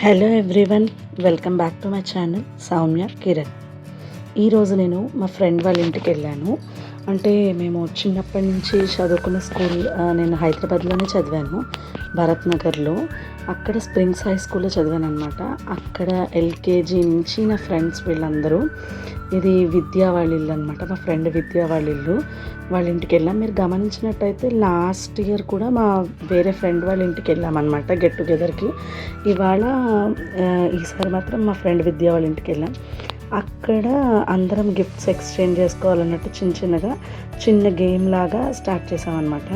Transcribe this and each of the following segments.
Hello everyone, welcome back to my channel Soumya Kiran. ఈరోజు నేను మా ఫ్రెండ్ వాళ్ళ ఇంటికి వెళ్ళాను. అంటే మేము చిన్నప్పటి నుంచి చదువుకున్న స్కూల్ నేను హైదరాబాద్లోనే చదివాను, భరత్ నగర్లో. అక్కడ స్ప్రింగ్స్ హై స్కూల్లో చదివాను అనమాట. అక్కడ ఎల్కేజీ నుంచి నా ఫ్రెండ్స్ వీళ్ళందరూ, ఇది విద్యా వాళ్ళ ఇల్లు అనమాట. మా ఫ్రెండ్ విద్యా వాళ్ళ ఇల్లు, వాళ్ళ ఇంటికి వెళ్ళాం. మీరు గమనించినట్టయితే లాస్ట్ ఇయర్ కూడా మా వేరే ఫ్రెండ్ వాళ్ళ ఇంటికి వెళ్ళామన్నమాట గెట్ టుగెదర్కి. ఇవాళ ఈసారి మాత్రం మా ఫ్రెండ్ విద్యా వాళ్ళ ఇంటికి వెళ్ళాం. అక్కడ అందరం గిఫ్ట్స్ ఎక్స్చేంజ్ చేసుకోవాలన్నట్టు చిన్న గేమ్ లాగా స్టార్ట్ చేసామన్నమాట.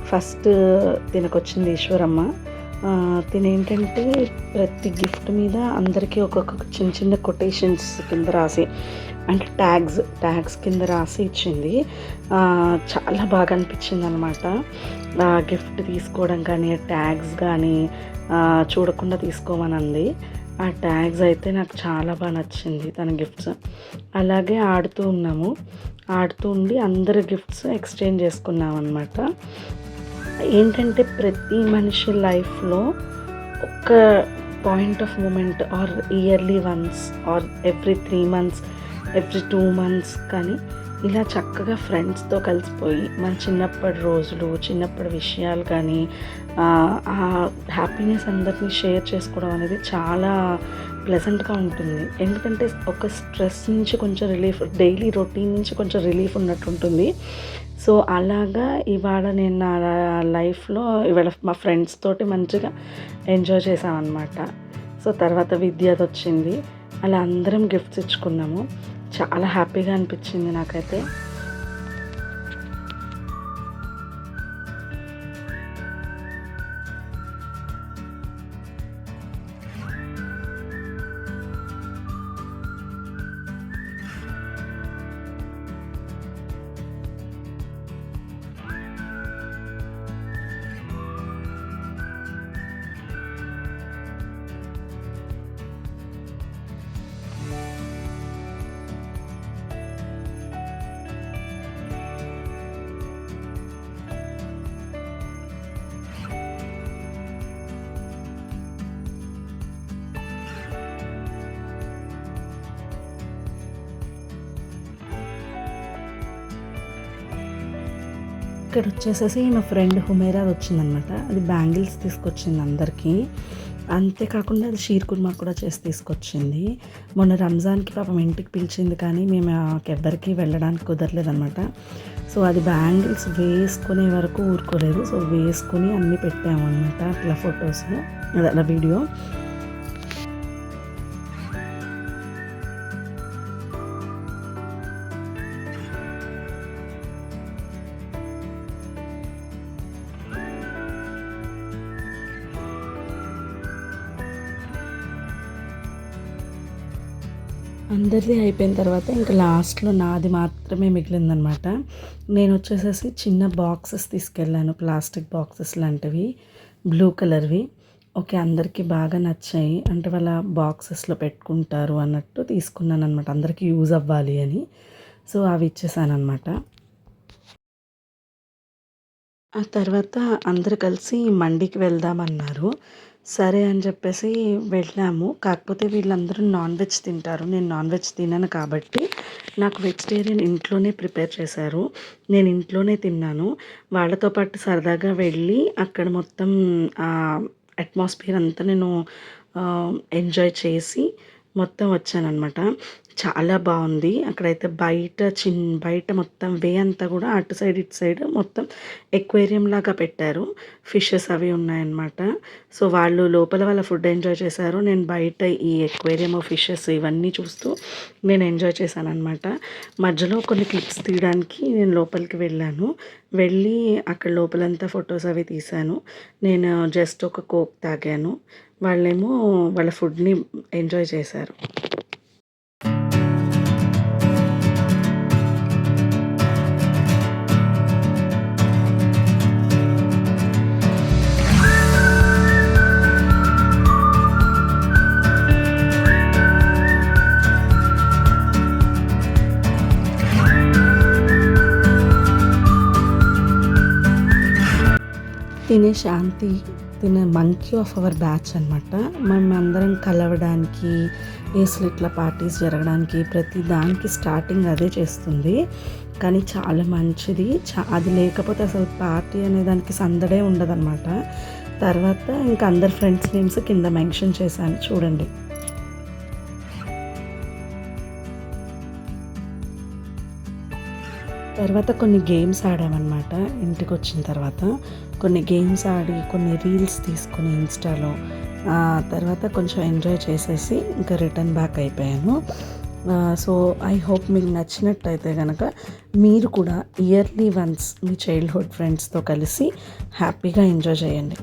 ఫస్ట్ తినకొచ్చింది ఈశ్వరమ్మ. తినేంటంటే ప్రతి గిఫ్ట్ మీద అందరికీ ఒక్కొక్క చిన్న కొటేషన్స్ కింద రాసి, అంటే ట్యాగ్స్ కింద రాసి ఇచ్చింది. చాలా బాగా అనిపించింది అనమాట. గిఫ్ట్ తీసుకోవడం కానీ, ట్యాగ్స్ కానీ చూడకుండా తీసుకోమనంది. ఆ ట్యాగ్స్ అయితే నాకు చాలా బాగా నచ్చింది, తన గిఫ్ట్స్. అలాగే ఆడుతూ ఉండి అందరి గిఫ్ట్స్ ఎక్స్చేంజ్ చేసుకున్నాం అనమాట. ఏంటంటే ప్రతి మనిషి లైఫ్లో ఒక point of moment, or yearly once, or every 3 months, every 2 months కానీ ఇలా చక్కగా ఫ్రెండ్స్తో కలిసిపోయి మన చిన్నప్పటి రోజులు, చిన్నప్పటి విషయాలు కానీ ఆ హ్యాపీనెస్ అందరినీ షేర్ చేసుకోవడం అనేది చాలా ప్లెజెంట్గా ఉంటుంది. ఎందుకంటే ఒక స్ట్రెస్ నుంచి కొంచెం రిలీఫ్, డైలీ రొటీన్ నుంచి కొంచెం రిలీఫ్ ఉన్నట్టు ఉంటుంది. సో అలాగా ఇవాళ నేను నా లైఫ్లో ఇవాళ మా ఫ్రెండ్స్ తోటి మంచిగా ఎంజాయ్ చేసామన్నమాట. సో తర్వాత విద్యాది వచ్చింది, అలా అందరం గిఫ్ట్స్ ఇచ్చుకున్నాము. చాలా హ్యాపీగా అనిపించింది నాకైతే. ఇక్కడ వచ్చేసేసి మా ఫ్రెండ్ హుమేరా వచ్చిందనమాట. అది బ్యాంగిల్స్ తీసుకొచ్చింది అందరికీ. అంతేకాకుండా అది షీర్ కుర్మా కూడా చేసి తీసుకొచ్చింది. మొన్న రంజాన్కి పాపం ఇంటికి పిలిచింది, కానీ మేము ఎవ్వరికి వెళ్ళడానికి కుదరలేదనమాట. సో అది బ్యాంగిల్స్ వేసుకునే వరకు ఊరుకోలేదు. సో వేసుకుని అన్నీ పెట్టామన్నమాట, అట్లా ఫొటోస్, అలా వీడియో. అందరిది అయిపోయిన తర్వాత ఇంకా లాస్ట్లో నాది మాత్రమే మిగిలిందనమాట. నేను వచ్చేసేసి చిన్న బాక్సెస్ తీసుకెళ్ళాను, ప్లాస్టిక్ బాక్సెస్ లాంటివి, బ్లూ కలర్వి. ఓకే, అందరికీ బాగా నచ్చాయి, అంటే వాళ్ళ బాక్సెస్లో పెట్టుకుంటారు అన్నట్టు తీసుకున్నాను అనమాట, అందరికీ యూజ్ అవ్వాలి అని. సో అవి ఇచ్చేసాను అనమాట. ఆ తర్వాత అందరూ కలిసి మండికి వెళ్దామన్నారు. సరే అని చెప్పేసి వెళ్ళాము. కాకపోతే వీళ్ళందరూ నాన్ వెజ్ తింటారు, నేను నాన్ వెజ్ తినను కాబట్టి నాకు వెజిటేరియన్ ఇంట్లోనే ప్రిపేర్ చేశారు. నేను ఇంట్లోనే తిన్నాను. వాళ్ళతో పాటు సరదాగా వెళ్ళి అక్కడ మొత్తం అట్మాస్ఫియర్ అంతా నేను ఎంజాయ్ చేసి మొత్తం వచ్చానమాట. చాలా బాగుంది. అక్కడైతే బయట మొత్తం వే అంతా కూడా అటు సైడ్ ఇటు సైడ్ మొత్తం ఎక్వేరియం లాగా పెట్టారు. ఫిషెస్ అవి ఉన్నాయన్నమాట. సో వాళ్ళు లోపల వాళ్ళ ఫుడ్ ఎంజాయ్ చేశారు, నేను బయట ఈ ఎక్వేరియం ఫిషెస్ ఇవన్నీ చూస్తూ నేను ఎంజాయ్ చేశాను అనమాట. మధ్యలో కొన్ని క్లిప్స్ తీయడానికి నేను లోపలికి వెళ్ళి అక్కడ లోపలంతా ఫొటోస్ అవి తీశాను. నేను జస్ట్ ఒక కోక్ తాగాను, వాళ్ళేమో వాళ్ళ ఫుడ్ని ఎంజాయ్ చేశారు. తినే శాంతి తిన మంకీ ఆఫ్ అవర్ బ్యాచ్ అనమాట. మేమందరం కలవడానికి, అసలు ఇట్లా పార్టీస్ జరగడానికి ప్రతి దానికి స్టార్టింగ్ అదే చేస్తుంది. కానీ చాలా మంచిది. అది లేకపోతే అసలు పార్టీ అనే దానికి సందడే ఉండదన్నమాట. తర్వాత ఇంకా అందరు ఫ్రెండ్స్ నేమ్స్ కింద మెన్షన్ చేశాను చూడండి. తర్వాత కొన్ని గేమ్స్ ఆడామన్నమాట. ఇంటికి వచ్చిన తర్వాత కొన్ని గేమ్స్ ఆడి కొన్ని రీల్స్ తీసుకుని ఇన్స్టాలో తర్వాత కొంచెం ఎంజాయ్ చేసేసి ఇంకా రిటర్న్ బ్యాక్ అయిపోయాను. సో ఐ హోప్ మీకు నచ్చినట్టయితే కనుక మీరు కూడా ఇయర్లీ వన్స్ మీ చైల్డ్హుడ్ ఫ్రెండ్స్తో కలిసి హ్యాపీగా ఎంజాయ్ చేయండి.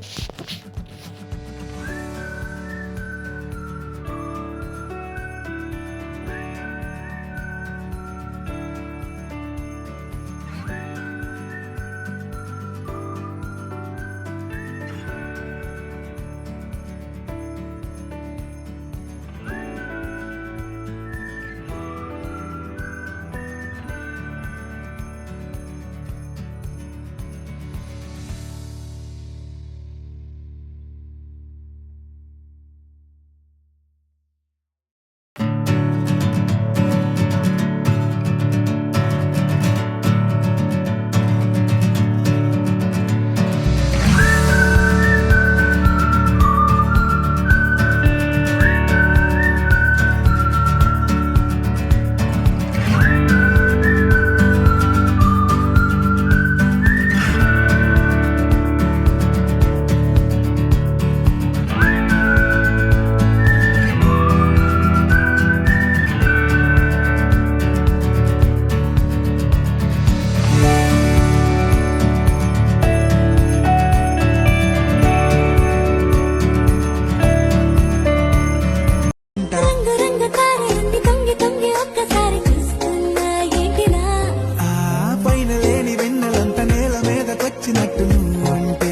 పైన లేని వెన్నెలంత నేల మీద కొచ్చినట్టు నువ్వు అంటే